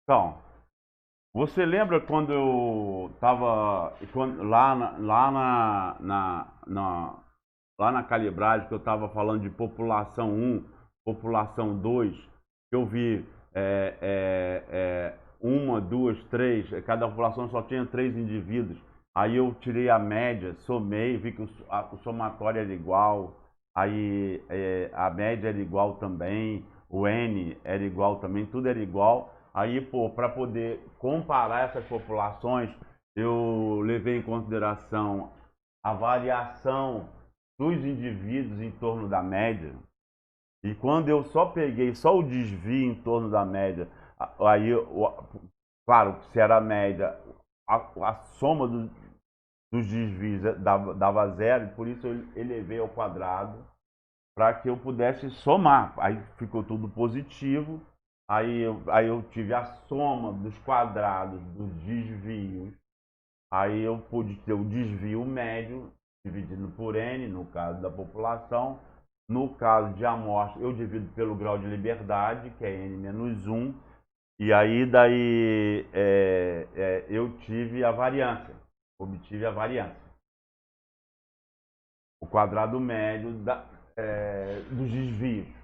Então, você lembra quando eu estava lá na calibragem, que eu estava falando de população um, população 2, que eu vi uma, duas, três, cada população só tinha 3 indivíduos. Aí eu tirei a média, somei, vi que o somatório era igual, aí a média era igual também, o N era igual também, tudo era igual. Aí, pô, para poder comparar essas populações, eu levei em consideração a variação dos indivíduos em torno da média. E quando eu só peguei só o desvio em torno da média, aí, claro, se era a média, a soma dos desvios dava zero, e por isso eu elevei ao quadrado para que eu pudesse somar. Aí ficou tudo positivo. Aí eu tive a soma dos quadrados dos desvios. Aí eu pude ter o desvio médio, dividido por N, no caso da população. No caso de amostra, eu divido pelo grau de liberdade, que é N menos 1. E aí eu tive a variância, obtive a variância. O quadrado médio dos desvios.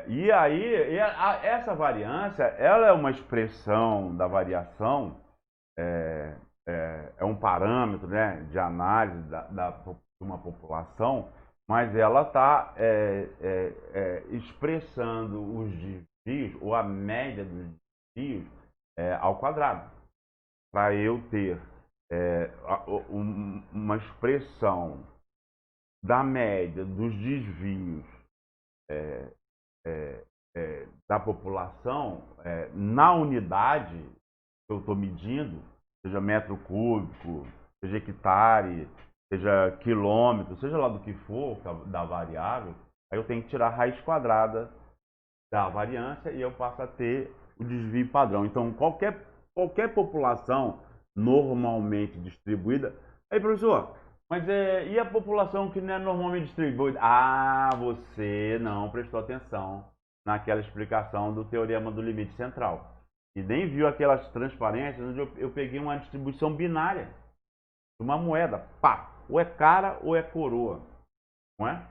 E aí, essa variância, ela é uma expressão da variação, é um parâmetro, né, de análise de uma população, mas ela está expressando os desvios, ou a média dos desvios, ao quadrado. Para eu ter uma expressão da média dos desvios da população na unidade que eu estou medindo, seja metro cúbico, seja hectare, seja quilômetro, seja lá do que for, da variável, aí eu tenho que tirar a raiz quadrada da variância e eu passo a ter o desvio padrão. Então, qualquer população normalmente distribuída... Aí, professor, mas e a população que não é normalmente distribuída? Ah, você não prestou atenção naquela explicação do teorema do limite central. E nem viu aquelas transparências onde eu peguei uma distribuição binária de uma moeda. Pá! Ou é cara ou é coroa. Não é?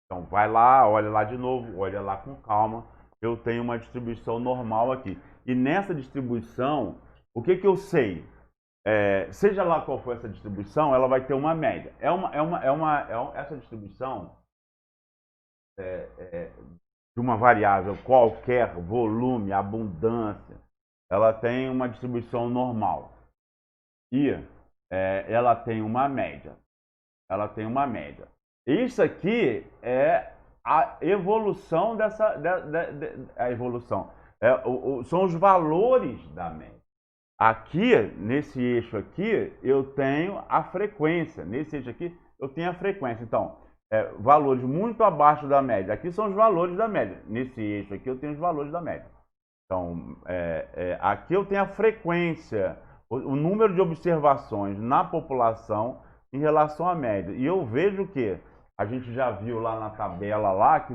Então vai lá, olha lá de novo, olha lá com calma. Eu tenho uma distribuição normal aqui. E nessa distribuição, o que eu sei? Seja lá qual for essa distribuição, ela vai ter uma média. Essa distribuição de uma variável qualquer, volume, abundância, ela tem uma distribuição normal. E ela tem uma média. Ela tem uma média. Isso aqui é a evolução a evolução. São os valores da média. Aqui, nesse eixo aqui, eu tenho a frequência. Nesse eixo aqui, eu tenho a frequência. Então, valores muito abaixo da média. Aqui são os valores da média. Nesse eixo aqui, eu tenho os valores da média. Então, aqui eu tenho a frequência, o número de observações na população em relação à média. E eu vejo que a gente já viu lá na tabela lá que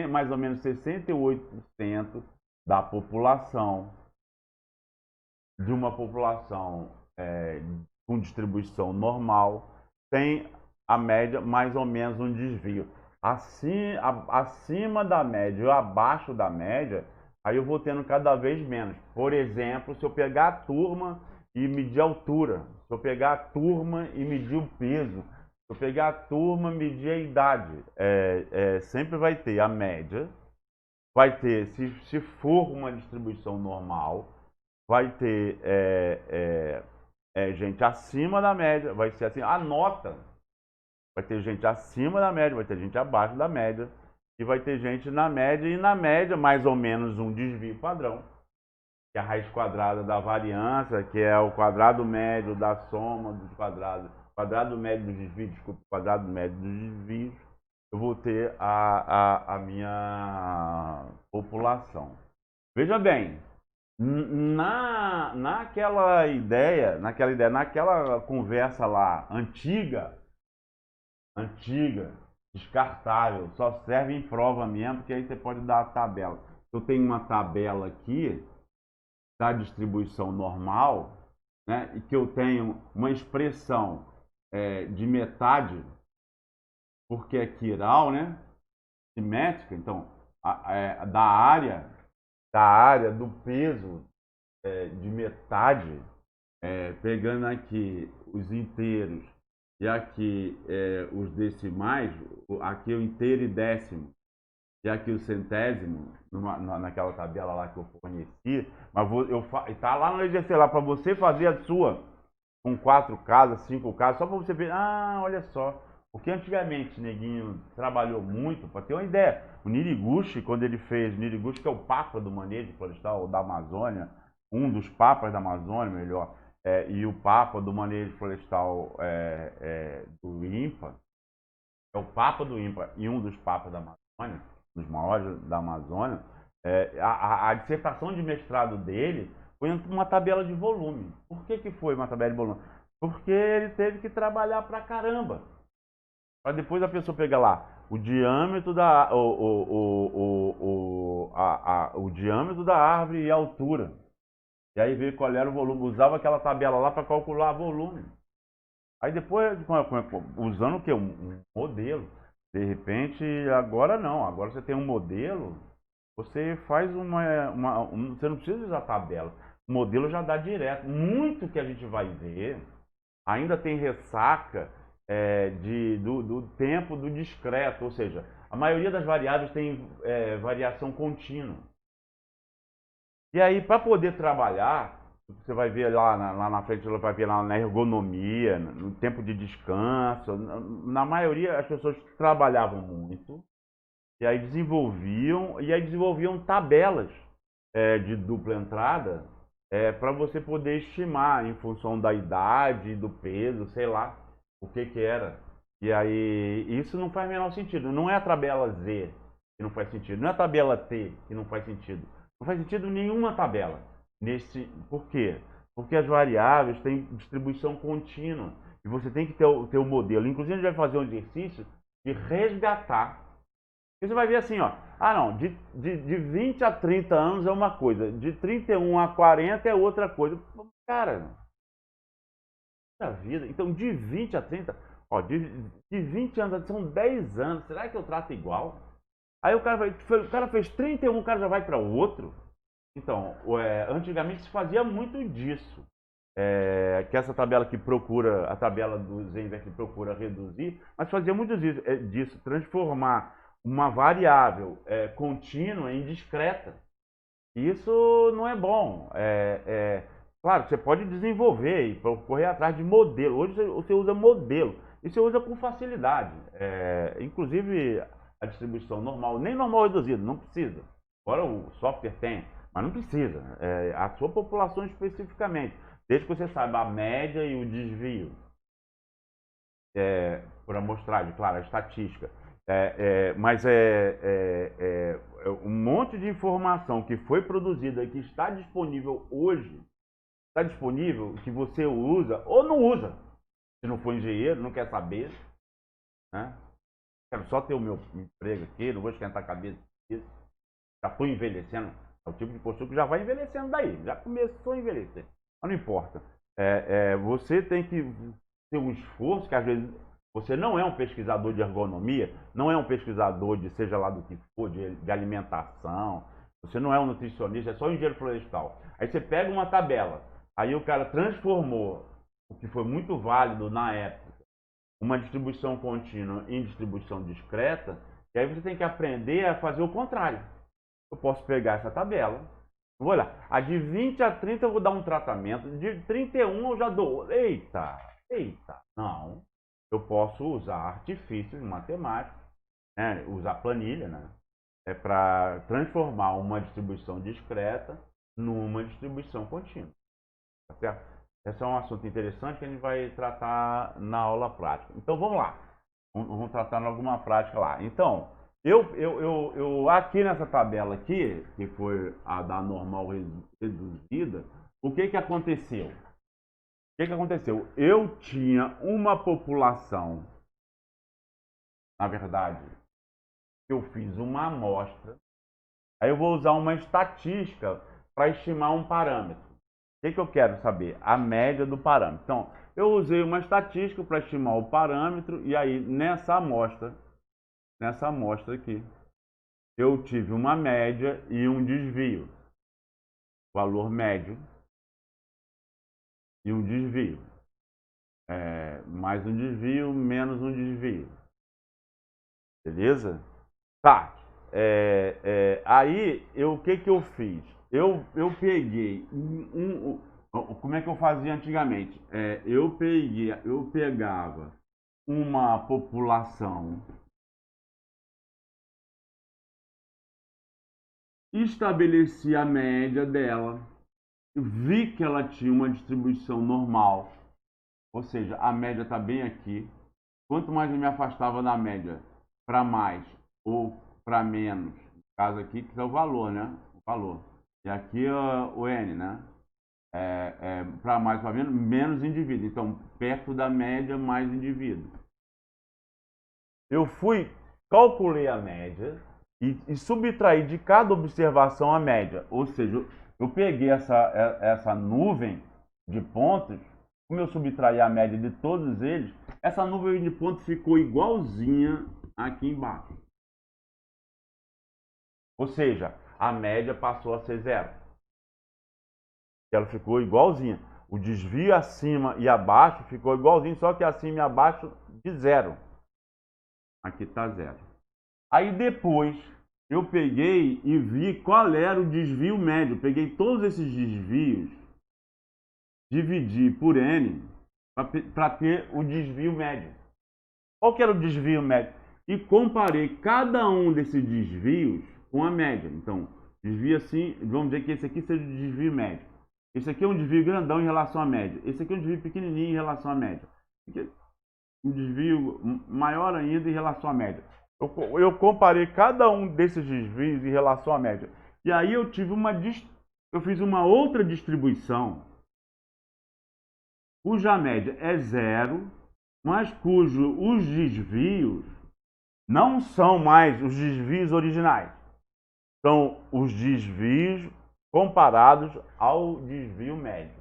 mais ou menos 68% da população, de uma população com distribuição normal, tem a média mais ou menos um desvio. Acima da média ou abaixo da média, aí eu vou tendo cada vez menos. Por exemplo, se eu pegar a turma e medir a altura, se eu pegar a turma e medir o peso, se eu pegar a turma e medir a idade, sempre vai ter a média, vai ter, se for uma distribuição normal, vai ter gente acima da média, vai ser assim, a nota, vai ter gente acima da média, vai ter gente abaixo da média, e vai ter gente na média, e na média mais ou menos um desvio padrão, que é a raiz quadrada da variância, que é o quadrado médio da soma dos quadrados, quadrado médio dos desvios, desculpa, quadrado médio dos desvios, eu vou ter a minha população. Veja bem, naquela conversa lá, antiga, descartável, só serve em prova mesmo, porque aí você pode dar a tabela. eu tenho uma tabela aqui da distribuição normal, né, e que eu tenho uma expressão de metade, porque é quiral, né, simétrica, então, da área do peso de metade, pegando aqui os inteiros e aqui os decimais, aqui o inteiro e décimo, e aqui o centésimo, naquela tabela lá que eu forneci, mas tá lá no exercício lá para você fazer a sua com 4 casas, 5 casas, só para você ver, olha só, porque antigamente Neguinho trabalhou muito, para ter uma ideia, o Niriguchi, quando ele fez, o Niriguchi que é o papa do manejo florestal da Amazônia, um dos papas da Amazônia, melhor, e o papa do manejo florestal do INPA, é o papa do INPA e um dos papas da Amazônia, dos maiores da Amazônia, a dissertação de mestrado dele foi uma tabela de volume. Por que foi uma tabela de volume? Porque ele teve que trabalhar pra caramba. Para depois a pessoa pegar lá o diâmetro o diâmetro da árvore e a altura. E aí ver qual era o volume. Usava aquela tabela lá para calcular volume. Aí depois, usando o quê? Um modelo. De repente, agora não. Agora você tem um modelo, você faz você não precisa usar tabela. O modelo já dá direto. Muito que a gente vai ver ainda tem ressaca do tempo do discreto. Ou seja, a maioria das variáveis tem variação contínua. E aí, para poder trabalhar, você vai ver lá na frente, você vai ver lá na ergonomia, no tempo de descanso. Na maioria, as pessoas trabalhavam muito, e aí desenvolviam tabelas de dupla entrada para você poder estimar em função da idade, do peso, sei lá, o que era. E aí, isso não faz o menor sentido. Não é a tabela Z que não faz sentido, não é a tabela T que não faz sentido. Não faz sentido nenhuma tabela. Por quê? Porque as variáveis têm distribuição contínua. E você tem que ter o modelo. Inclusive, a gente vai fazer um exercício de resgatar. E você vai ver assim, ó. Não, de 20 a 30 anos é uma coisa. De 31 a 40 é outra coisa. Cara, da vida. Então, de 20 a 30, ó, de 20 anos, são 10 anos. Será que eu trato igual? Aí o cara fez 31, o cara já vai para outro. Então, antigamente se fazia muito disso. Que essa tabela que procura, a tabela do Zenver que procura reduzir, mas fazia muito disso, transformar uma variável contínua em discreta. Isso não é bom. Claro, você pode desenvolver e correr atrás de modelo. Hoje você usa modelo e você usa com facilidade. Inclusive a distribuição normal, nem normal reduzido, não precisa. Agora o software tem, mas não precisa. A sua população especificamente, desde que você saiba a média e o desvio. Por amostragem, claro, a estatística. Mas um monte de informação que foi produzida, que está disponível hoje, está disponível, que você usa ou não usa. Se não for engenheiro, não quer saber, né? Quero só ter o meu emprego aqui, não vou esquentar a cabeça disso. Já estou envelhecendo. É o tipo de postura que já vai envelhecendo daí. Já começou a envelhecer. Mas não importa. Você tem que ter um esforço, que às vezes você não é um pesquisador de ergonomia, não é um pesquisador de seja lá do que for, de alimentação, você não é um nutricionista, é só um engenheiro florestal. Aí você pega uma tabela, aí o cara transformou, o que foi muito válido na época, uma distribuição contínua em distribuição discreta, e aí você tem que aprender a fazer o contrário. Eu posso pegar essa tabela, vou olhar, a de 20 a 30 eu vou dar um tratamento, de 31 eu já dou. Eita, não. Eu posso usar artifícios matemáticos, né, usar planilha, né, para transformar uma distribuição discreta numa distribuição contínua. Tá certo? Esse é um assunto interessante que a gente vai tratar na aula prática. Então vamos lá. Vamos tratar em alguma prática lá. Então, eu aqui nessa tabela aqui, que foi a da normal reduzida, o que aconteceu? O que aconteceu? Eu tinha uma população, na verdade, eu fiz uma amostra Aí eu vou usar uma estatística para estimar um parâmetro. O que eu quero saber? A média do parâmetro. Então, eu usei uma estatística para estimar o parâmetro e aí nessa amostra aqui, eu tive uma média e um desvio. Valor médio e um desvio. Mais um desvio, menos um desvio. Beleza? Tá. Aí, o que eu fiz? Eu peguei como é que eu fazia antigamente? Eu pegava uma população, estabelecia a média dela, vi que ela tinha uma distribuição normal, ou seja, a média está bem aqui. Quanto mais eu me afastava da média para mais ou para menos, no caso aqui, que é o valor, né? O valor. E aqui o N, né? Para mais, para menos, menos indivíduo. Então, perto da média, mais indivíduo. Eu calculei a média e subtraí de cada observação a média. Ou seja, eu peguei essa nuvem de pontos, como eu subtraí a média de todos eles, essa nuvem de pontos ficou igualzinha aqui embaixo. Ou seja, a média passou a ser zero. Ela ficou igualzinha. O desvio acima e abaixo ficou igualzinho, só que acima e abaixo de zero. Aqui está zero. Aí depois eu peguei e vi qual era o desvio médio. Peguei todos esses desvios, dividi por N para ter o desvio médio. Qual que era o desvio médio? E comparei cada um desses desvios com a média. Então, desvio assim, vamos dizer que esse aqui seja o desvio médio. Esse aqui é um desvio grandão em relação à média. Esse aqui é um desvio pequenininho em relação à média. Um desvio maior ainda em relação à média. Eu comparei cada um desses desvios em relação à média. E aí eu fiz uma outra distribuição cuja média é zero, mas os desvios não são mais os desvios originais. São os desvios comparados ao desvio médio.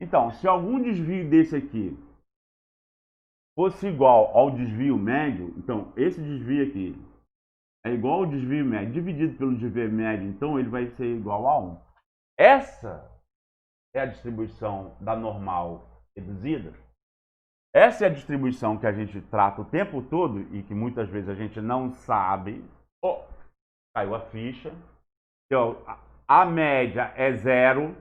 Então, se algum desvio desse aqui fosse igual ao desvio médio, então esse desvio aqui é igual ao desvio médio, dividido pelo desvio médio, então ele vai ser igual a 1. Essa é a distribuição da normal reduzida. Essa é a distribuição que a gente trata o tempo todo e que muitas vezes a gente não sabe. Caiu a ficha. Então, a média é zero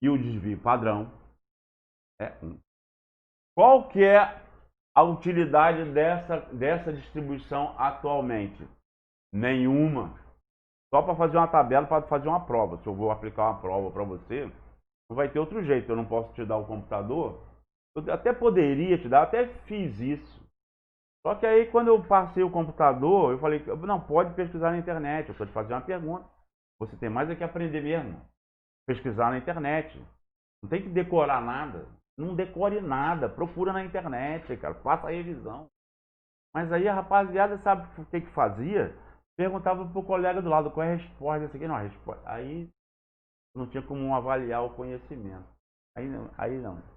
e o desvio padrão é 1. Qual que é a utilidade dessa distribuição atualmente? Nenhuma. Só para fazer uma tabela, para fazer uma prova. Se eu vou aplicar uma prova para você, não vai ter outro jeito. Eu não posso te dar o computador. Eu até poderia te dar, até fiz isso. Só que aí, quando eu passei o computador, eu falei, não, pode pesquisar na internet. Eu estou te fazendo uma pergunta. Você tem mais é que aprender mesmo. Pesquisar na internet. Não tem que decorar nada. Não decore nada. Procura na internet, cara. Faça a revisão. Mas aí a rapaziada sabe o que fazia? Perguntava pro colega do lado qual é a resposta desse aqui. Não, a resposta. Aí não tinha como avaliar o conhecimento. Aí não.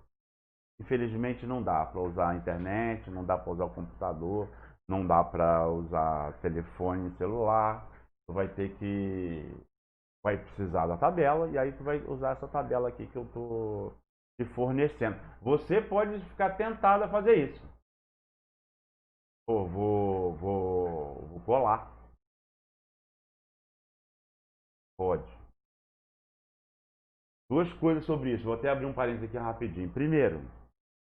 Infelizmente não dá para usar a internet, não dá para usar o computador, não dá para usar telefone celular. Tu vai precisar da tabela e aí tu vai usar essa tabela aqui que eu tô te fornecendo. Você pode ficar tentado a fazer isso. Pô, vou colar. Pode. Duas coisas sobre isso. Vou até abrir um parênteses aqui rapidinho. Primeiro,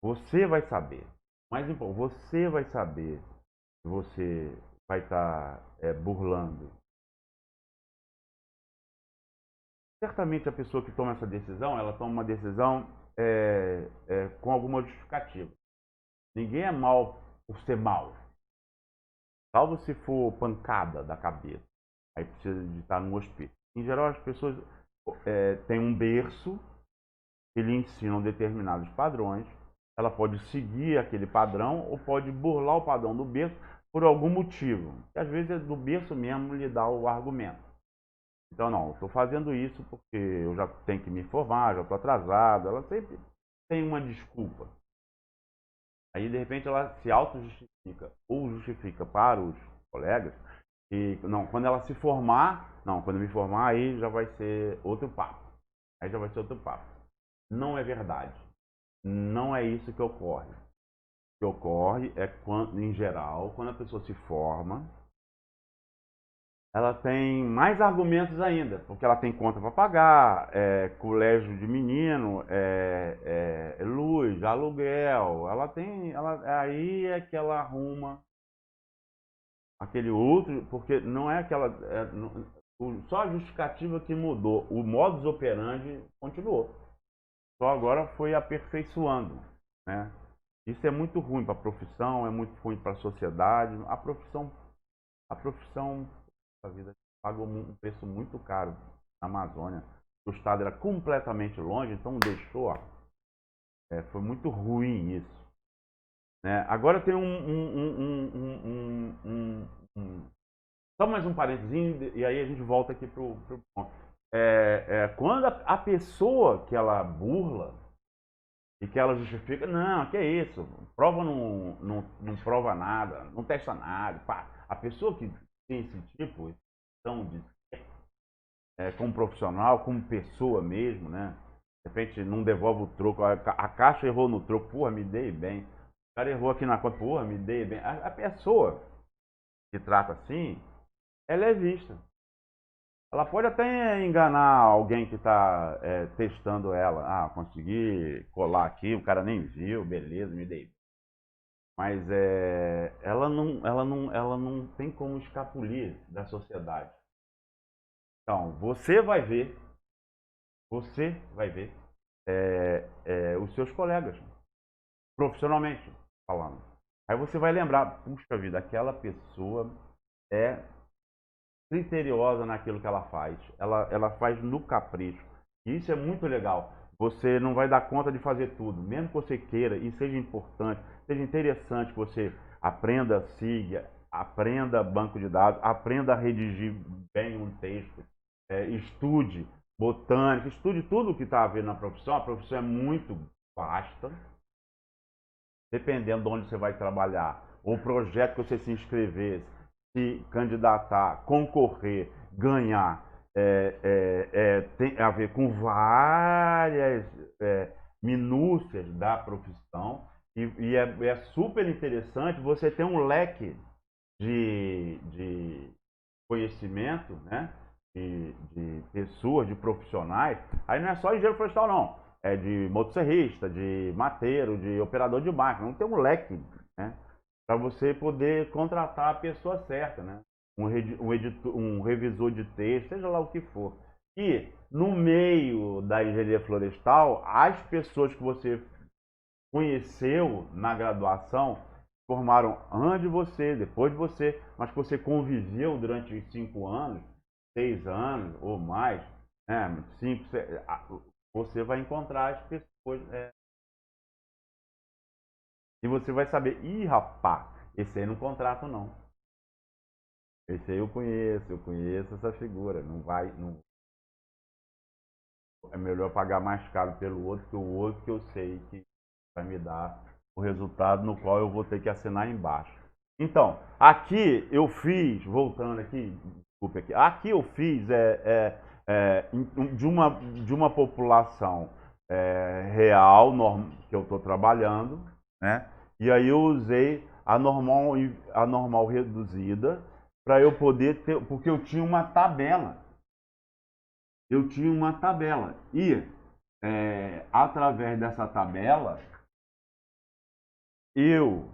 você vai saber. Mais importante, você vai saber que você vai estar burlando. Certamente a pessoa que toma essa decisão, ela toma uma decisão com alguma justificativa. Ninguém é mal por ser mal. Salvo se for pancada da cabeça. Aí precisa de estar no hospício. Em geral, as pessoas têm um berço que lhe ensinam determinados padrões. Ela pode seguir aquele padrão ou pode burlar o padrão do berço por algum motivo. E às vezes é do berço mesmo lhe dá o argumento. Então, não, estou fazendo isso porque eu já tenho que me formar, já estou atrasado. Ela sempre tem uma desculpa. Aí, de repente, ela se auto-justifica ou justifica para os colegas. E, não, quando ela se formar, não, quando eu me formar, aí já vai ser outro papo. Aí já vai ser outro papo. Não é verdade. Não é isso que ocorre. O que ocorre é, quando, em geral, quando a pessoa se forma, ela tem mais argumentos ainda, porque ela tem conta para pagar, colégio de menino, luz, aluguel. Ela tem, aí é que ela arruma aquele outro, porque não é aquela, só a justificativa que mudou, o modus operandi continuou. Só agora foi aperfeiçoando, né? Isso é muito ruim para a profissão, é muito ruim para a sociedade. A profissão a vida pagou um preço muito caro na Amazônia. O estado era completamente longe, então deixou. Foi muito ruim isso. Né? Agora tem só mais um parênteses, e aí a gente volta aqui para o ponto. Quando a pessoa que ela burla e que ela justifica, não, que é isso, prova não prova nada, não testa nada. Pá. A pessoa que tem esse tipo de como profissional, como pessoa mesmo, né? De repente não devolve o troco, a caixa errou no troco, porra, me dei bem. O cara errou aqui na conta, porra, me dei bem. A pessoa que trata assim, ela é vista. Ela pode até enganar alguém que está testando ela. Ah, consegui colar aqui, o cara nem viu, beleza, me dei. Mas ela não tem como escapulir da sociedade. Então, você vai ver os seus colegas, profissionalmente falando. Aí você vai lembrar, puxa vida, aquela pessoa é criteriosa naquilo que ela faz. Ela faz no capricho. E isso é muito legal. Você não vai dar conta de fazer tudo, mesmo que você queira e seja importante, seja interessante que você aprenda SIG, aprenda banco de dados, aprenda a redigir bem um texto, estude botânica, estude tudo o que está a ver na profissão. A profissão é muito vasta, dependendo de onde você vai trabalhar, o projeto que você se inscrever, se candidatar, concorrer, ganhar, tem a ver com várias minúcias da profissão e é super interessante você ter um leque de conhecimento, né? De pessoas, de profissionais. Aí não é só engenheiro florestal, não. É de motosserrista, de mateiro, de operador de máquina. Não tem um leque, né? Para você poder contratar a pessoa certa, né? Um revisor de texto, seja lá o que for. E no meio da engenharia florestal, as pessoas que você conheceu na graduação formaram antes de você, depois de você, mas que você conviveu durante 5 anos, 6 anos ou mais, né? 5, 6, você vai encontrar as pessoas. E você vai saber, ih, rapá, esse aí não contrato não. Esse aí eu conheço essa figura. Não vai. Não... É melhor pagar mais caro pelo outro que o outro que eu sei que vai me dar o resultado no qual eu vou ter que assinar embaixo. Então, aqui eu fiz, voltando aqui, desculpe aqui eu fiz de uma população real que eu estou trabalhando, né? E aí eu usei a normal reduzida para eu poder ter, porque eu tinha uma tabela. Eu tinha uma tabela e através dessa tabela eu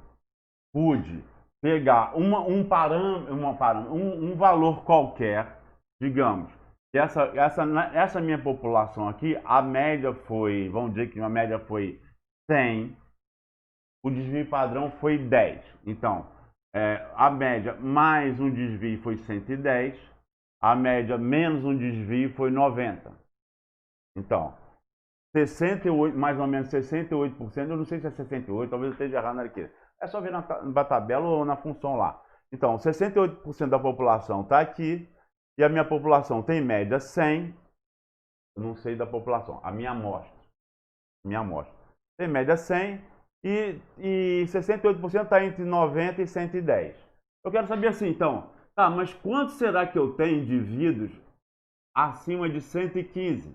pude pegar um valor qualquer, digamos, que essa minha população aqui, a média foi, vamos dizer que a média foi 100, o desvio padrão foi 10. Então, a média mais um desvio foi 110, a média menos um desvio foi 90. Então, 68, mais ou menos 68%, eu não sei se é 68%, talvez eu esteja errado aqui. É só ver na tabela ou na função lá. Então, 68% da população está aqui e a minha população tem média 100. Eu não sei da população, a minha amostra. Tem média 100 e 68% está entre 90 e 110. Eu quero saber assim, então, tá, mas quanto será que eu tenho indivíduos acima de 115?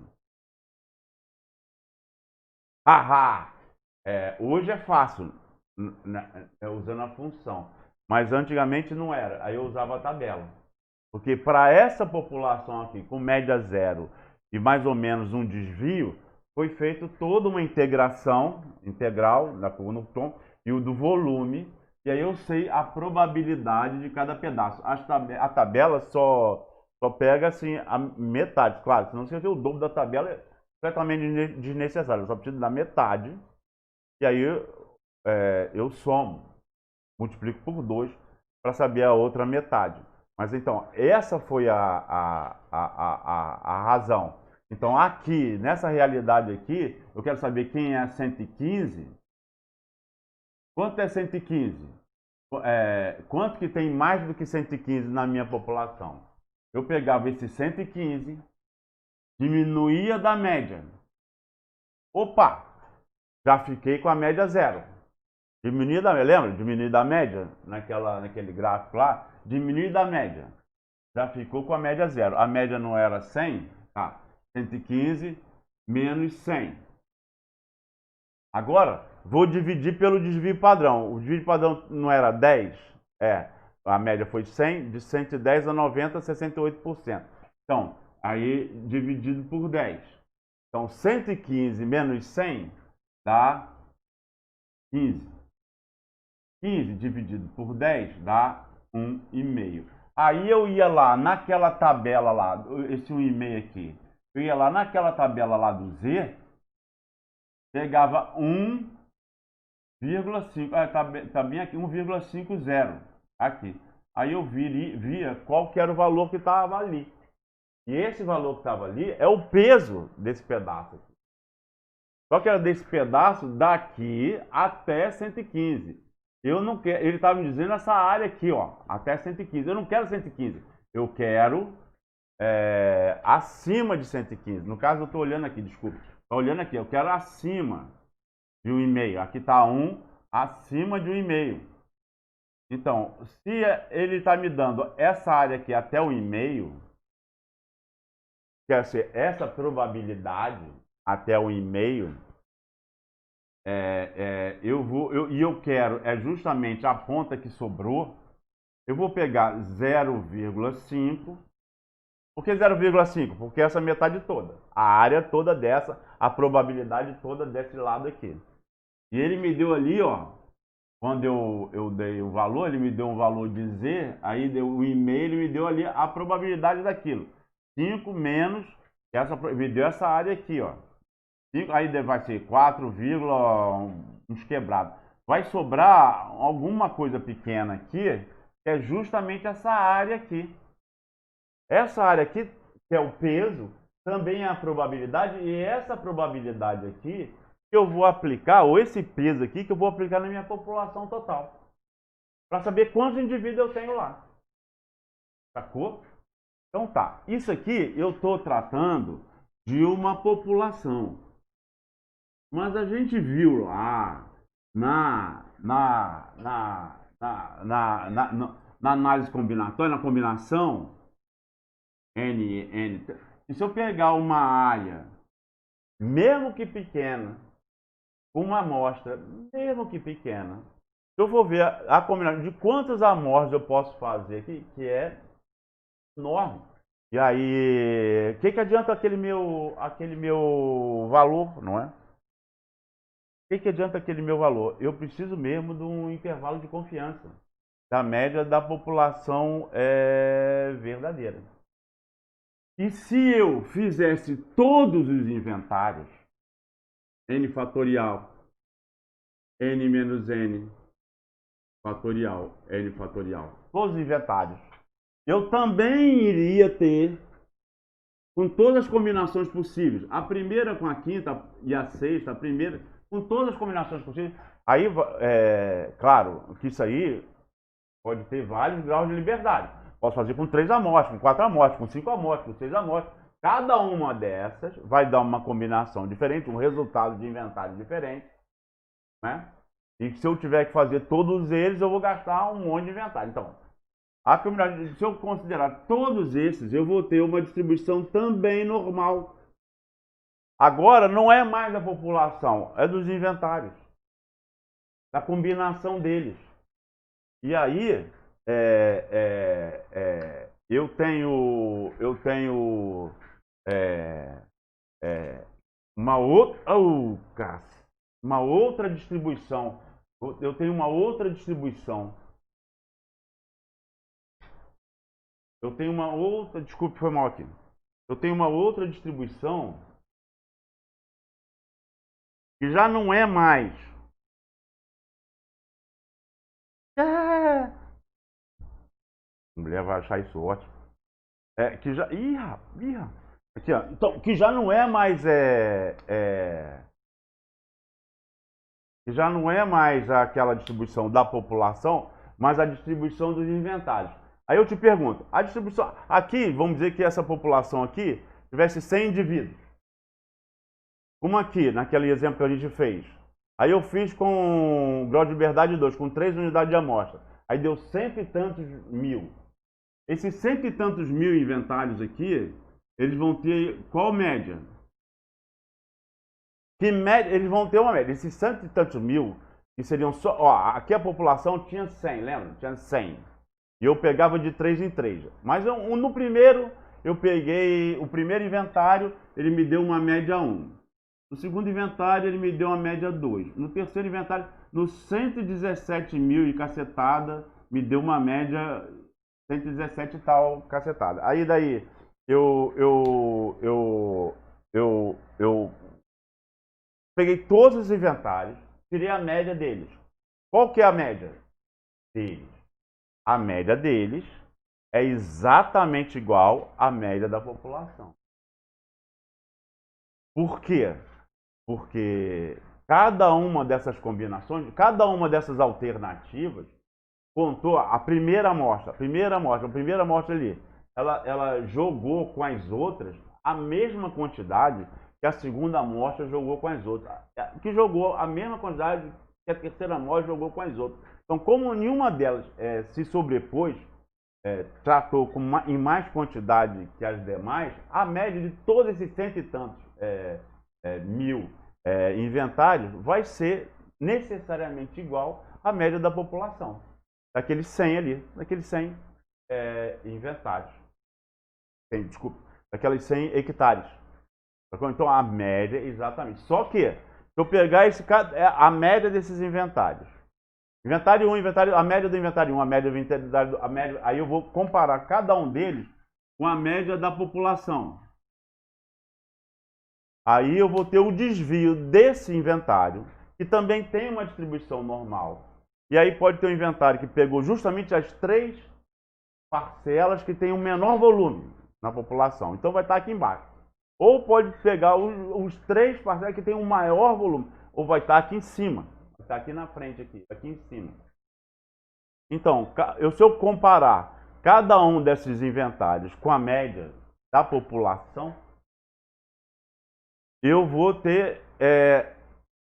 Hoje é fácil, usando a função, mas antigamente não era, aí eu usava a tabela. Porque para essa população aqui, com média zero e mais ou menos um desvio, foi feita toda uma integração integral da curva no tom e o do volume, e aí eu sei a probabilidade de cada pedaço. A tabela só pega assim a metade, claro, se não você vê o dobro da tabela é completamente desnecessário, eu só preciso da metade, e aí eu somo, multiplico por 2 para saber a outra metade. Mas então, essa foi a razão. Então, aqui, nessa realidade aqui, eu quero saber quem é 115. Quanto é 115? Quanto que tem mais do que 115 na minha população? Eu pegava esse 115, diminuía da média. Opa! Já fiquei com a média zero. Diminuir da média, lembra? Diminuir da média, naquele gráfico lá, diminuir da média. Já ficou com a média zero. A média não era 100, tá? 115 menos 100. Agora, vou dividir pelo desvio padrão. O desvio padrão não era 10? A média foi 100, de 110 a 90, 68%. Então, aí dividido por 10. Então, 115 menos 100 dá 15. 15 dividido por 10 dá 1,5. Aí eu ia lá naquela tabela lá, esse 1,5 aqui, eu ia lá naquela tabela lá do Z, pegava 1,5, tá bem aqui, 1,50 aqui. Aí eu via qual que era o valor que estava ali. E esse valor que estava ali é o peso desse pedaço aqui. Só que era desse pedaço daqui até 115. Eu não quero, ele estava me dizendo essa área aqui, ó, até 115. Eu não quero 115. Eu quero acima de 115. No caso, eu estou olhando aqui, desculpa. Estou olhando aqui, eu quero acima de 1,5. Aqui está 1, acima de 1,5. Então, se ele está me dando essa área aqui até 1,5, quer dizer, essa probabilidade até 1,5, eu quero justamente a ponta que sobrou. Eu vou pegar 0,5. Por que 0,5? Porque essa metade toda, a área toda dessa, a probabilidade toda desse lado aqui. E ele me deu ali, ó, quando eu dei o valor, ele me deu um valor de Z, aí deu o e-mail, ele me deu ali a probabilidade daquilo. 5 menos, me deu essa área aqui, ó. 5, aí vai ser 4, uns quebrados. Vai sobrar alguma coisa pequena aqui, que é justamente essa área aqui. Essa área aqui, que é o peso, também é a probabilidade, e essa probabilidade aqui que eu vou aplicar, ou esse peso aqui, que eu vou aplicar na minha população total. Para saber quantos indivíduos eu tenho lá. Sacou? Então tá, isso aqui eu estou tratando de uma população. Mas a gente viu lá na análise combinatória, na combinação N, e se eu pegar uma área, mesmo que pequena, uma amostra, mesmo que pequena, eu vou ver a combinação de quantas amostras eu posso fazer aqui, que é enorme. E aí, o que adianta aquele meu valor, não é? O que adianta aquele meu valor? Eu preciso mesmo de um intervalo de confiança da média da população verdadeira. E se eu fizesse todos os inventários, n fatorial, n menos n fatorial, n fatorial, todos os inventários, eu também iria ter, com todas as combinações possíveis, a primeira com a quinta e a sexta, a primeira, com todas as combinações possíveis. Aí, claro, que isso aí Pode ter vários graus de liberdade. Posso fazer com 3 amostras, com 4 amostras, com 5 amostras, com 6 amostras. Cada uma dessas vai dar uma combinação diferente, um resultado de inventário diferente, né? E se eu tiver que fazer todos eles, eu vou gastar um monte de inventário. Então, a comunidade, se eu considerar todos esses, eu vou ter uma distribuição também normal. Agora, não é mais da população, é dos inventários, da combinação deles. E aí, eu tenho uma outra, uma outra distribuição. Eu tenho uma outra distribuição. Eu tenho uma outra, desculpe, foi mal aqui. Eu tenho uma outra distribuição que já não é mais. A mulher vai achar isso ótimo. Que já. Aqui, ó. Então, que já não é mais. Que já não é mais aquela distribuição da população, mas a distribuição dos inventários. Aí eu te pergunto, a distribuição. Aqui, vamos dizer que essa população aqui tivesse 100 indivíduos. Como aqui, naquele exemplo que a gente fez. Aí eu fiz com grau de liberdade 2, com 3 unidades de amostra. Aí deu cento e tantos mil. Esses cento e tantos mil inventários aqui, eles vão ter qual média? Que média? Eles vão ter uma média. Esses cento e tantos mil, que seriam só... Ó, aqui a população tinha 100, lembra? Tinha 100. E eu pegava de 3 em 3. Mas no primeiro, eu peguei o primeiro inventário, ele me deu uma média 1. No segundo inventário, ele me deu uma média 2. No terceiro inventário, no 117 mil e cacetada, me deu uma média 117 e tal cacetada. Aí daí, eu peguei todos os inventários, tirei a média deles. Qual que é a média deles? A média deles é exatamente igual à média da população. Por quê? Porque cada uma dessas combinações, cada uma dessas alternativas, contou a primeira amostra ali, ela jogou com as outras a mesma quantidade que a segunda amostra jogou com as outras, que jogou a mesma quantidade que a terceira amostra jogou com as outras. Então, como nenhuma delas se sobrepôs, tratou em mais quantidade que as demais, a média de todos esses cento e tantos mil inventários vai ser necessariamente igual à média da população. Daqueles 100 ali, daqueles 100 inventários. Desculpa, daqueles 100 hectares. Então a média, exatamente. Só que, se eu pegar a média desses inventários, inventário 1, a média do inventário 1, a média do inventário, aí eu vou comparar cada um deles com a média da população. Aí eu vou ter o desvio desse inventário, que também tem uma distribuição normal. E aí pode ter um inventário que pegou justamente as 3 parcelas que têm o menor volume na população. Então vai estar aqui embaixo. Ou pode pegar os 3 parcelas que têm um maior volume. Ou vai estar aqui em cima. Vai estar aqui na frente, aqui em cima. Então, se eu comparar cada um desses inventários com a média da população, eu vou ter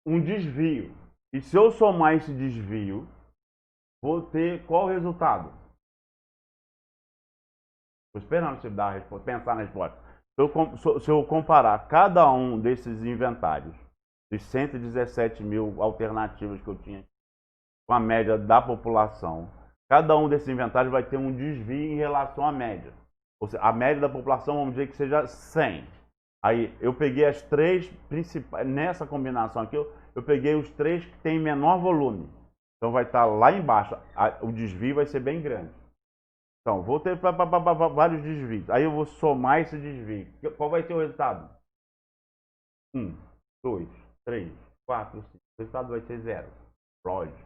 um desvio. E se eu somar esse desvio, vou ter qual resultado? Estou esperando você dar a resposta, pensar na resposta. Se eu comparar cada um desses inventários, de 117 mil alternativas que eu tinha, com a média da população, cada um desses inventários vai ter um desvio em relação à média. Ou seja, a média da população, vamos dizer que seja 100. Aí eu peguei as 3 principais, nessa combinação aqui, eu peguei os 3 que têm menor volume. Então vai estar lá embaixo, o desvio vai ser bem grande. Então, vou ter vários desvios. Aí eu vou somar esse desvio. Qual vai ser o resultado? 1, 2, 3, 4, 5. O resultado vai ser 0. Lógico.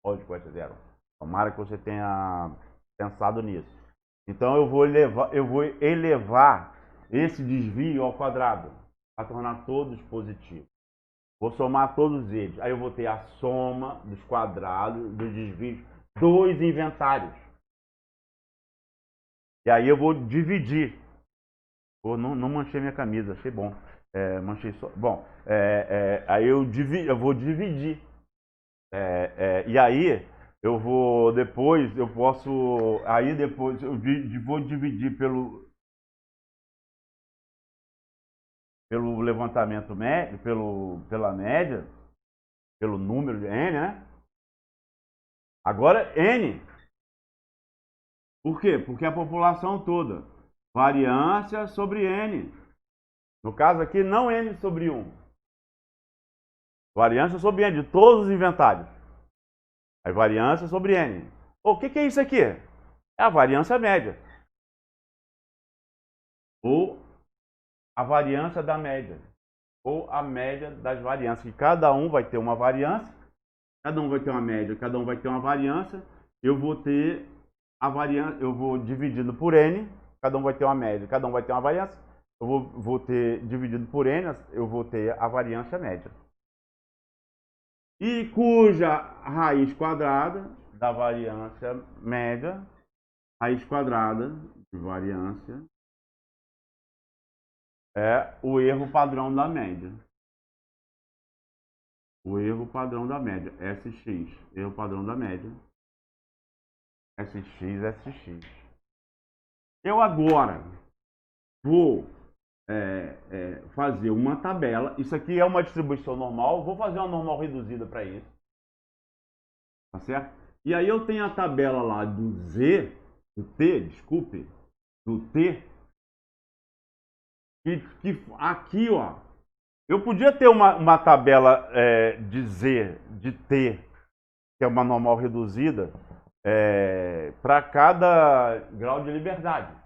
Lógico que vai ser 0. Tomara que você tenha pensado nisso. Então eu vou elevar esse desvio ao quadrado para tornar todos positivos. Vou somar todos eles. Aí eu vou ter a soma dos quadrados, dos desvios 2 inventários. E aí eu vou dividir. Não manchei minha camisa, achei bom. Manchei só. Bom, aí eu vou dividir. E aí eu vou depois, eu posso. Aí depois eu vou dividir pelo levantamento médio, pela média, pelo número de N, né? Agora N. Por quê? Porque a população toda. Variância sobre N. No caso aqui, não N sobre 1. Variância sobre N, de todos os inventários. Aí variância sobre N. O que é isso aqui? É a variância média. Ou a variância da média. Ou a média das variâncias. Que cada um vai ter uma variância, cada um vai ter uma média, cada um vai ter uma variância. Eu vou ter a variância, eu vou dividindo por N, cada um vai ter uma média, cada um vai ter uma variância. Eu vou ter dividido por N, eu vou ter a variância média. E cuja raiz quadrada da variância média, raiz quadrada de variância, é o erro padrão da média. O erro padrão da média, SX. Erro padrão da média, SX. Eu agora vou fazer uma tabela. Isso aqui é uma distribuição normal. Vou fazer uma normal reduzida para isso. Tá certo? E aí eu tenho a tabela lá do Z, do T, desculpe, do T, que aqui, ó, eu podia ter uma tabela de Z, de T, que é uma normal reduzida, para cada grau de liberdade.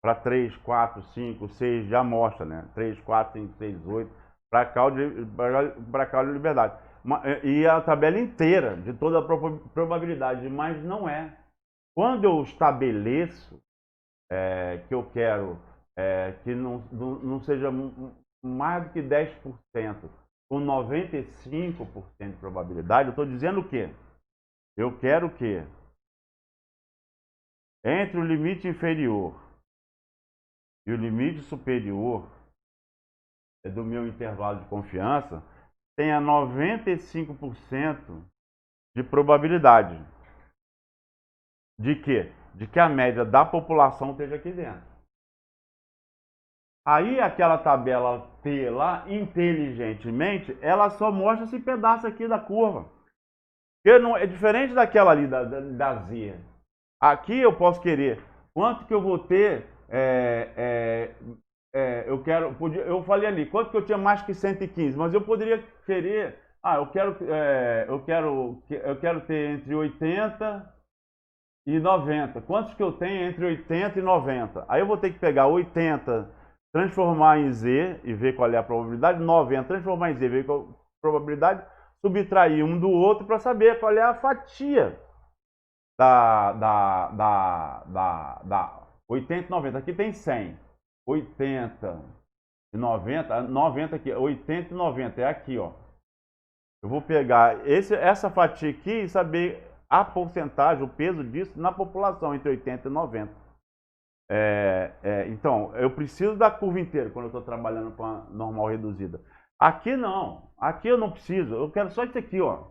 Para 3, 4, 5, 6 de amostra, né? 3, 4, 5, 6, 8, para grau de liberdade. E a tabela inteira, de toda a probabilidade, mas não é. Quando eu estabeleço que eu quero que não seja mais do que 10%, com 95% de probabilidade, eu estou dizendo o quê? Eu quero que entre o limite inferior e o limite superior do meu intervalo de confiança tenha 95% de probabilidade de quê? De que a média da população esteja aqui dentro. Aí aquela tabela T lá, inteligentemente, ela só mostra esse pedaço aqui da curva. Porque não, é diferente daquela ali da Z. Aqui eu posso querer quanto que eu vou ter. Eu falei ali, quanto que eu tinha mais que 115, mas eu poderia querer. Eu quero ter entre 80 e 90. Quantos que eu tenho entre 80 e 90? Aí eu vou ter que pegar 80, transformar em Z e ver qual é a probabilidade, 90, transformar em Z e ver qual é a probabilidade, subtrair um do outro para saber qual é a fatia da 80 e 90. Aqui tem 100. 80 e 90, 90 aqui, 80 e 90, é aqui, ó. Eu vou pegar essa fatia aqui e saber a porcentagem, o peso disso na população entre 80 e 90. Então, eu preciso da curva inteira quando eu estou trabalhando com a normal reduzida. Aqui não, aqui eu não preciso, eu quero só isso aqui, ó.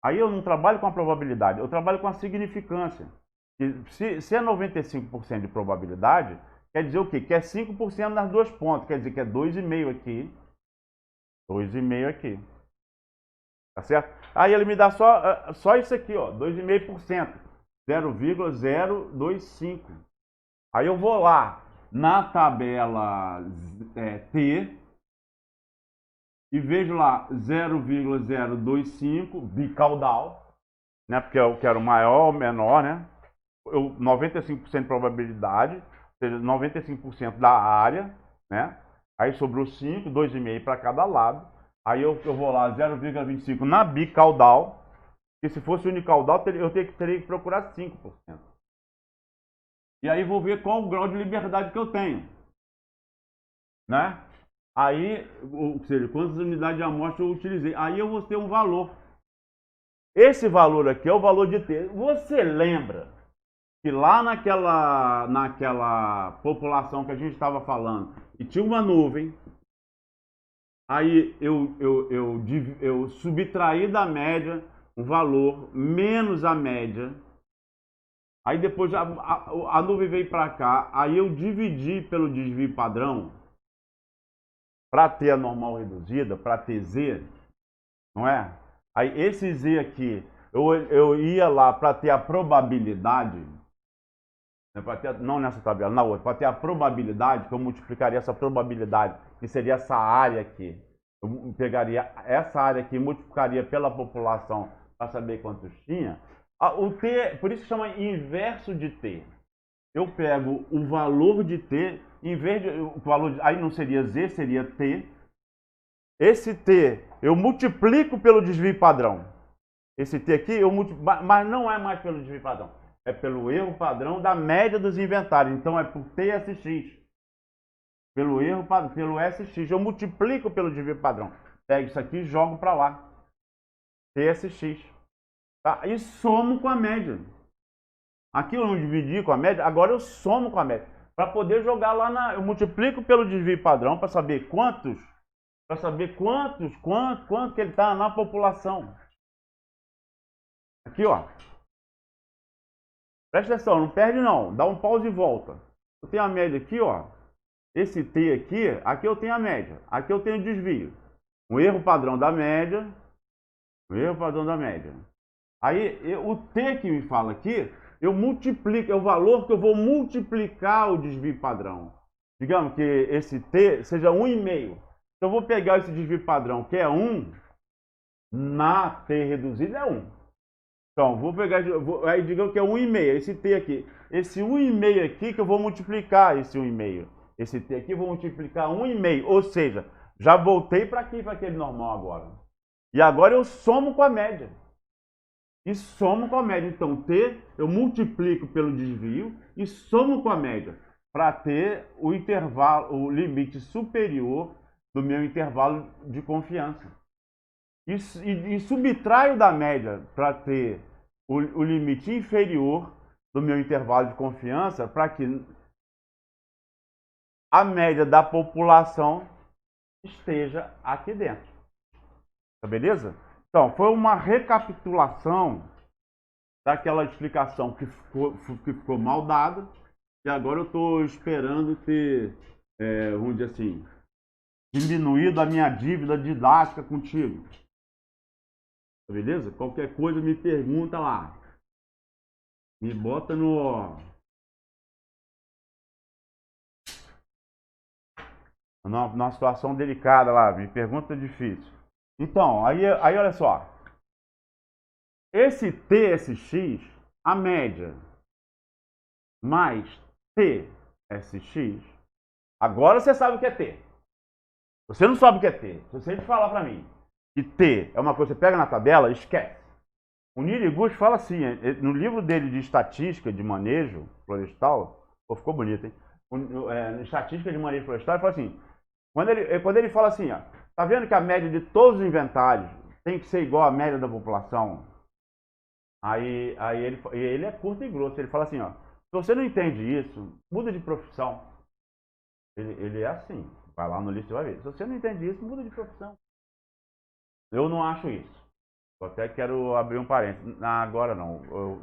Aí eu não trabalho com a probabilidade, eu trabalho com a significância. Se é 95% de probabilidade, quer dizer o quê? Que é 5% nas duas pontas, quer dizer que é 2,5 aqui, 2,5 aqui. Tá certo? Aí ele me dá só isso aqui, ó, 2,5%, 0,025. Aí eu vou lá na tabela T e vejo lá 0,025 bicaudal, né? Porque eu quero maior ou menor, né? 95% de probabilidade, ou seja, 95% da área, né? Aí sobrou 5, 2,5 para cada lado. Aí eu vou lá 0,25 na bicaudal, que se fosse unicaudal eu teria que procurar 5%. E aí vou ver qual o grau de liberdade que eu tenho, né? Aí, ou seja, quantas unidades de amostra eu utilizei. Aí eu vou ter um valor. Esse valor aqui é o valor de T. Você lembra que lá naquela população que a gente estava falando, e tinha uma nuvem, aí eu subtraí da média um valor menos a média, aí depois a nuvem veio para cá, aí eu dividi pelo desvio padrão, para ter a normal reduzida, para ter Z, não é? Aí esse Z aqui, eu ia lá para ter a probabilidade, não nessa tabela, na outra, para ter a probabilidade, que eu multiplicaria essa probabilidade, que seria essa área aqui. Eu pegaria essa área aqui e multiplicaria pela população para saber quantos tinha. O T, por isso que chama inverso de T. Eu pego o valor de T, em vez de o valor de, aí não seria Z, seria T. Esse T eu multiplico pelo desvio padrão. Esse T aqui eu multiplico, mas não é mais pelo desvio padrão. É pelo erro padrão da média dos inventários. Então é por TSX. Pelo erro, pelo SX. Eu multiplico pelo desvio padrão. Pego isso aqui e jogo para lá. TSX. Tá? E somo com a média. Aqui eu não dividi com a média, agora eu somo com a média. Para poder jogar lá eu multiplico pelo desvio padrão para saber quanto que ele está na população. Aqui, ó. Presta atenção, não perde não. Dá um pause e volta. Eu tenho a média aqui, ó. Esse T aqui eu tenho a média. Aqui eu tenho o desvio. O erro padrão da média. O erro padrão da média. Aí, o T que me fala aqui, eu multiplico, é o valor que eu vou multiplicar o desvio padrão. Digamos que esse T seja 1,5. Então, eu vou pegar esse desvio padrão, que é 1, na T reduzida é 1. Então, vou pegar, aí digamos que é 1,5, esse T aqui. Esse 1,5 aqui que eu vou multiplicar esse 1,5. Esse T aqui eu vou multiplicar 1,5, ou seja, já voltei para aqui, para aquele normal agora. E agora eu somo com a média. E somo com a média. Então, T eu multiplico pelo desvio e somo com a média para ter o intervalo, o limite superior do meu intervalo de confiança. E subtraio da média para ter o limite inferior do meu intervalo de confiança para que a média da população esteja aqui dentro. Tá beleza? Então, foi uma recapitulação daquela explicação que ficou mal dada, e agora eu estou esperando ter, vamos dizer assim, diminuído a minha dívida didática contigo. Tá beleza? Qualquer coisa me pergunta lá. Me bota numa situação delicada lá, me pergunta difícil. Então, aí olha só. Esse TSX, a média, mais TSX, agora você sabe o que é T. Você não sabe o que é T. Se você falar para mim que T é uma coisa que você pega na tabela, esquece. O Niriguchi fala assim, no livro dele de estatística de manejo florestal, ficou bonito, hein? Estatística de manejo florestal, ele fala assim, quando ele fala assim, ó, tá vendo que a média de todos os inventários tem que ser igual à média da população? Aí ele é curto e grosso, ele fala assim, ó, se você não entende isso, muda de profissão. Ele é assim, vai lá no livro e vai ver. Se você não entende isso, muda de profissão. Eu não acho isso. Eu até quero abrir um parênteses. Agora não,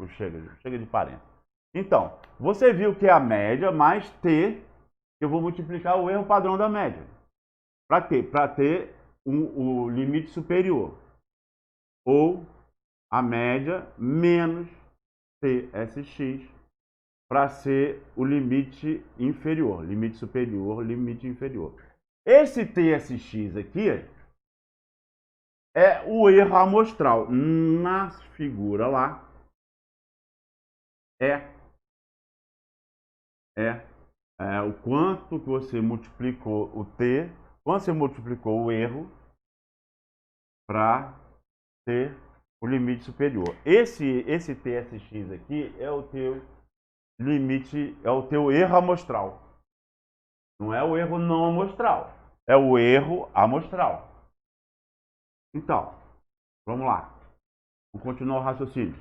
chega de parênteses. Então, você viu que é a média mais T, que eu vou multiplicar o erro padrão da média. Para quê? Para ter o limite superior. Ou a média menos TSX para ser o limite inferior. Limite superior, limite inferior. Esse TSX aqui é o erro amostral. Na figura lá, é o quanto que você multiplicou o T, quanto você multiplicou o erro para ter o limite superior. Esse TSX aqui é o teu limite, é o teu erro amostral. Não é o erro não amostral, é o erro amostral. Então, vamos lá. Vou continuar o raciocínio.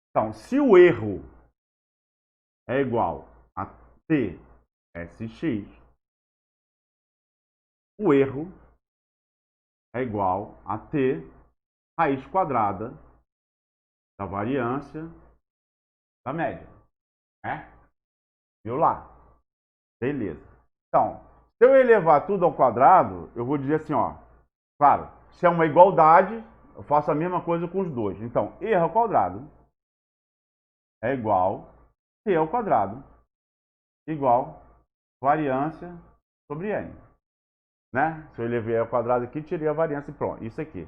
Então, se o erro é igual a TSX, o erro é igual a T raiz quadrada da variância da média. Né? Viu lá? Beleza. Então, se eu elevar tudo ao quadrado, eu vou dizer assim, ó. Claro, se é uma igualdade, eu faço a mesma coisa com os dois. Então, erro ao quadrado é igual T ao quadrado igual variância sobre N. Né? Se eu elevei ao quadrado aqui, tirei a variância e pronto. Isso aqui.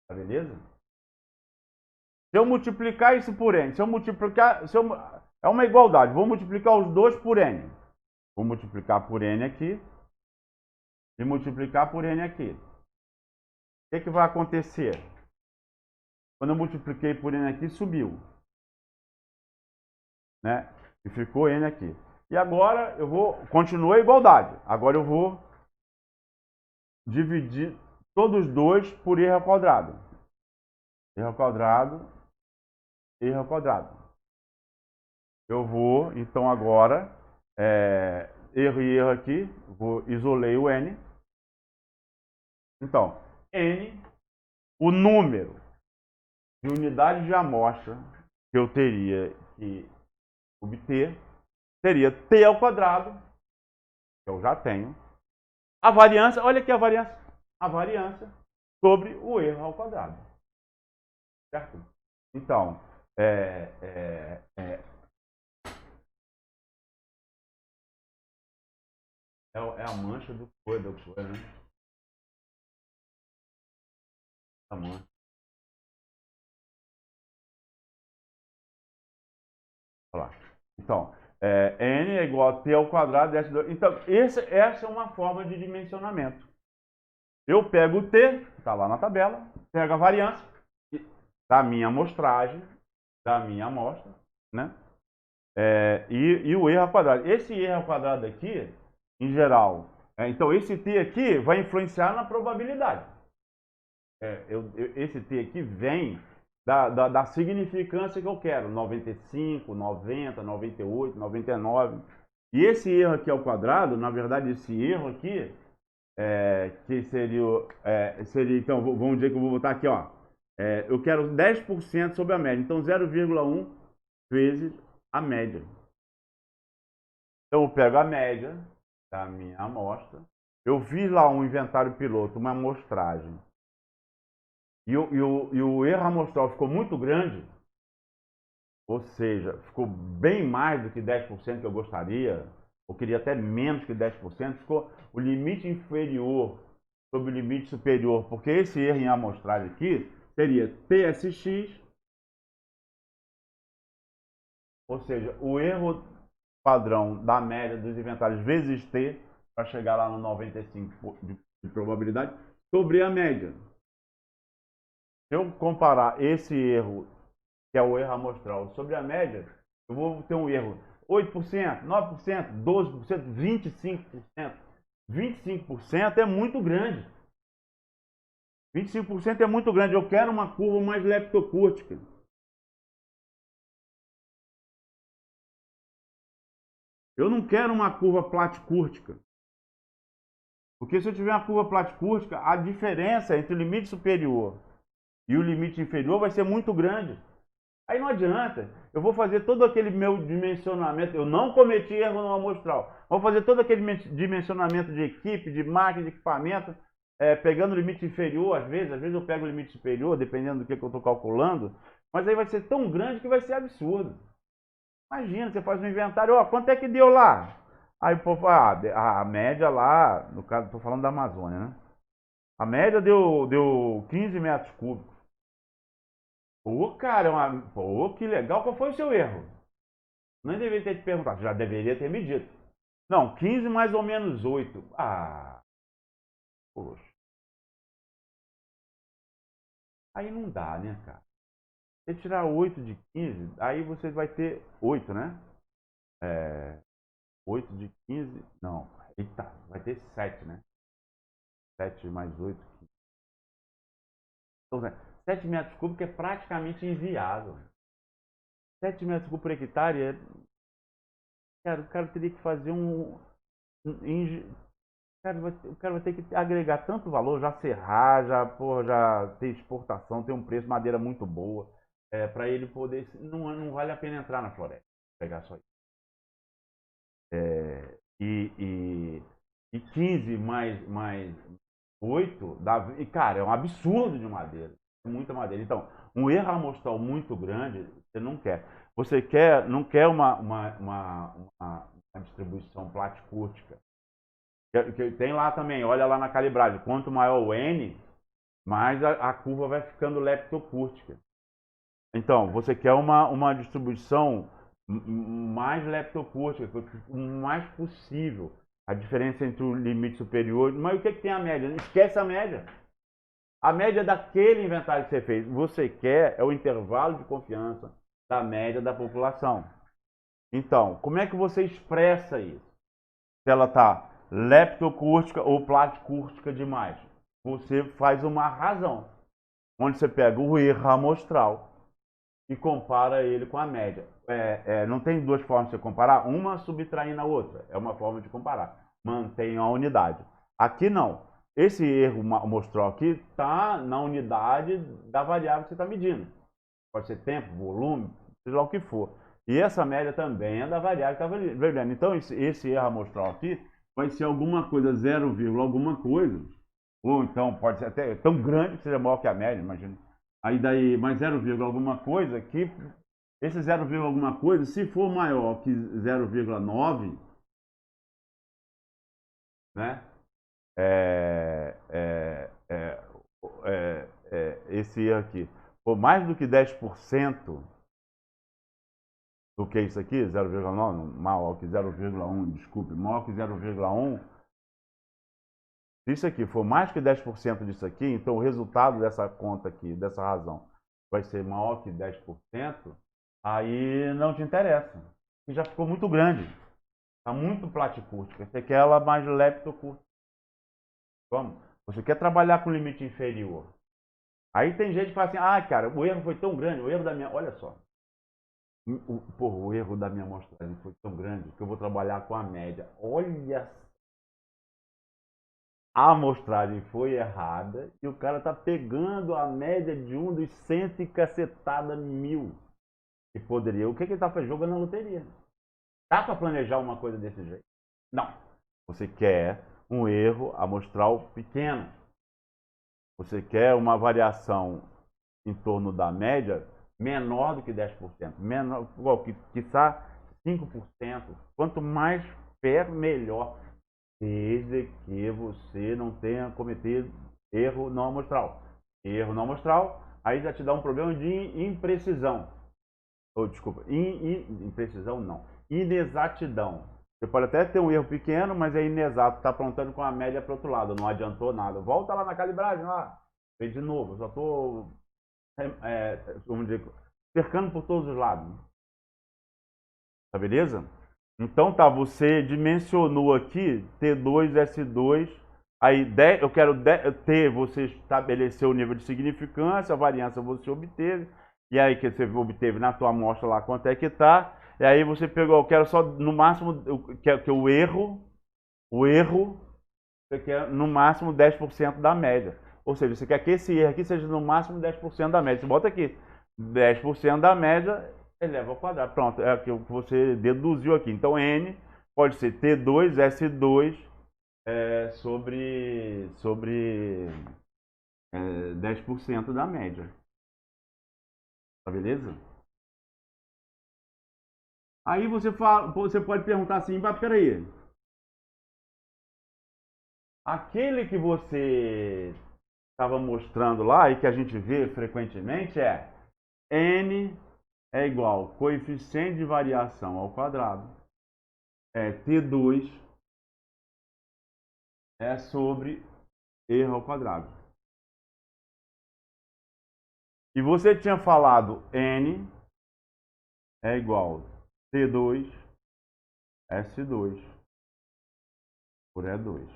Tá beleza? Se eu multiplicar isso por N, é uma igualdade, vou multiplicar os dois por N. Vou multiplicar por N aqui e multiplicar por N aqui. O que vai acontecer? Quando eu multipliquei por N aqui, subiu. Né? E ficou N aqui. E agora eu vou... Continua a igualdade. Agora eu vou dividir todos os dois por erro ao quadrado. Erro ao quadrado. Erro ao quadrado. Eu vou, então agora, erro e erro aqui. Isolei o N. Então, N, o número de unidades de amostra que eu teria que obter, seria T ao quadrado, que eu já tenho. A variância, olha aqui a variância. A variância sobre o erro ao quadrado. Certo? Então, é a mancha do coelho, né? A mancha. Olha lá. Então, N é igual a T ao quadrado de S2. Então, essa é uma forma de dimensionamento. Eu pego o T, está lá na tabela, pego a variância da minha amostragem, da minha amostra, né? E o erro ao quadrado. Esse erro ao quadrado aqui, em geral, então esse T aqui vai influenciar na probabilidade. Esse T aqui vem da significância que eu quero, 95, 90, 98, 99. E esse erro aqui ao quadrado, na verdade, esse erro aqui, que seria, então, vamos dizer que eu vou botar aqui, ó, eu quero 10% sobre a média, então 0,1 vezes a média. Então eu pego a média da minha amostra, eu fiz lá um inventário piloto, uma amostragem, e o erro amostral ficou muito grande, ou seja, ficou bem mais do que 10% que eu gostaria, eu queria até menos que 10%, ficou o limite inferior sobre o limite superior, porque esse erro em amostragem aqui seria TSX, ou seja, o erro padrão da média dos inventários vezes T, para chegar lá no 95% de probabilidade, sobre a média. Se eu comparar esse erro, que é o erro amostral, sobre a média, eu vou ter um erro 8%, 9%, 12%, 25%. 25% é muito grande. 25% é muito grande. Eu quero uma curva mais leptocúrtica. Eu não quero uma curva platicúrtica. Porque se eu tiver uma curva platicúrtica, a diferença entre o limite superior e o limite inferior vai ser muito grande. Aí não adianta. Eu vou fazer todo aquele meu dimensionamento. Eu não cometi erro no amostral. Vou fazer todo aquele dimensionamento de equipe, de máquina, de equipamento, pegando o limite inferior às vezes eu pego o limite superior, dependendo do que eu estou calculando. Mas aí vai ser tão grande que vai ser absurdo. Imagina, você faz um inventário, ó, quanto é que deu lá? Aí o povo fala, a média lá, no caso, estou falando da Amazônia, né? A média deu 15 metros cúbicos. Pô, cara, pô, que legal, qual foi o seu erro? Não deveria ter te perguntado, já deveria ter me dito. Não, 15 mais ou menos 8. Ah, poxa. Aí não dá, né, cara? Se tirar 8 de 15, aí você vai ter 8, né? 8 de 15, não. Eita, vai ter 7, né? 7 mais 8, Então, 7 metros cúbicos é praticamente inviável. 7 metros cúbicos por hectare é... Cara, o cara teria que fazer o cara vai ter que agregar tanto valor, já serrar, já, porra, já ter exportação, ter um preço, madeira muito boa, para ele poder. Não vale a pena entrar na floresta, pegar só isso. E 15 mais 8 dá. E, cara, é um absurdo de madeira. É muita madeira. Então, um erro amostral muito grande, você não quer. Você não quer uma distribuição platicúrtica. Que tem lá também, olha lá na calibragem. Quanto maior o N, mais a curva vai ficando leptocúrtica. Então, você quer uma distribuição mais leptocúrtica, o mais possível. A diferença entre o limite superior. Mas o que tem a média? Esquece a média. A média daquele inventário que você fez. Você quer é o intervalo de confiança da média da população. Então, como é que você expressa isso? Se ela está leptocúrtica ou platicúrtica demais. Você faz uma razão, onde você pega o erro amostral e compara ele com a média. Não tem duas formas de você comparar, uma subtraindo a outra. É uma forma de comparar. Mantenha a unidade. Aqui não. Esse erro amostral aqui está na unidade da variável que você está medindo. Pode ser tempo, volume, seja lá o que for. E essa média também é da variável que está variando. Então, esse erro amostral aqui vai ser alguma coisa, 0, alguma coisa. Ou então pode ser até tão grande que seja maior que a média, imagina. Aí daí mais 0, alguma coisa, que esse 0, alguma coisa, se for maior que 0,9, né? Esse erro aqui for mais do que 10% do que isso aqui, 0,9, maior que 0,1, desculpe, maior que 0,1, se isso aqui for mais que 10% disso aqui, então o resultado dessa conta aqui, dessa razão, vai ser maior que 10%, aí não te interessa. E já ficou muito grande. Está muito platicúrtica. Você quer ela mais leptocúrtica. Como? Você quer trabalhar com limite inferior. Aí tem gente que fala assim, ah, cara, o erro foi tão grande, o erro da minha... Olha só. O erro da minha amostragem foi tão grande que eu vou trabalhar com a média. Olha, a amostragem foi errada e o cara tá pegando a média de um dos 100 e cacetada mil que poderia. O que ele tá fazendo? Jogando na loteria. Dá para planejar uma coisa desse jeito? Não. Você quer um erro amostral pequeno. Você quer uma variação em torno da média menor do que 10%. Menor, quiçá 5%. Quanto mais perto, melhor. Desde que você não tenha cometido erro não amostral. Erro não amostral, aí já te dá um problema de imprecisão. Ou, desculpa, imprecisão não. Inexatidão. Você pode até ter um erro pequeno, mas é inexato. Está apontando com a média para o outro lado, não adiantou nada. Volta lá na calibragem, lá. Vem de novo, só estou, vamos dizer, cercando por todos os lados. Tá beleza? Então tá, você dimensionou aqui T2, S2, aí eu quero T, você estabeleceu o nível de significância, a variância você obteve, e aí que você obteve na tua amostra lá quanto é que tá, e aí você pegou, eu quero só no máximo, que o erro, você quer no máximo 10% da média. Ou seja, você quer que esse erro aqui seja no máximo 10% da média. Você bota aqui 10% da média, eleva ao quadrado. Pronto, é o que você deduziu aqui. Então, N pode ser T2, S2 sobre 10% da média. Tá beleza? Aí você pode perguntar assim, mas peraí, aquele que você estava mostrando lá e que a gente vê frequentemente N é igual coeficiente de variação ao quadrado, T2 sobre erro ao quadrado. E você tinha falado N é igual T2 S2 por E2.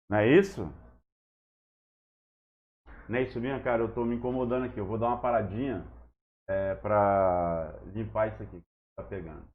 Não é isso? Não é isso mesmo, cara? Eu tô me incomodando aqui. Eu vou dar uma paradinha pra limpar isso aqui que tá pegando.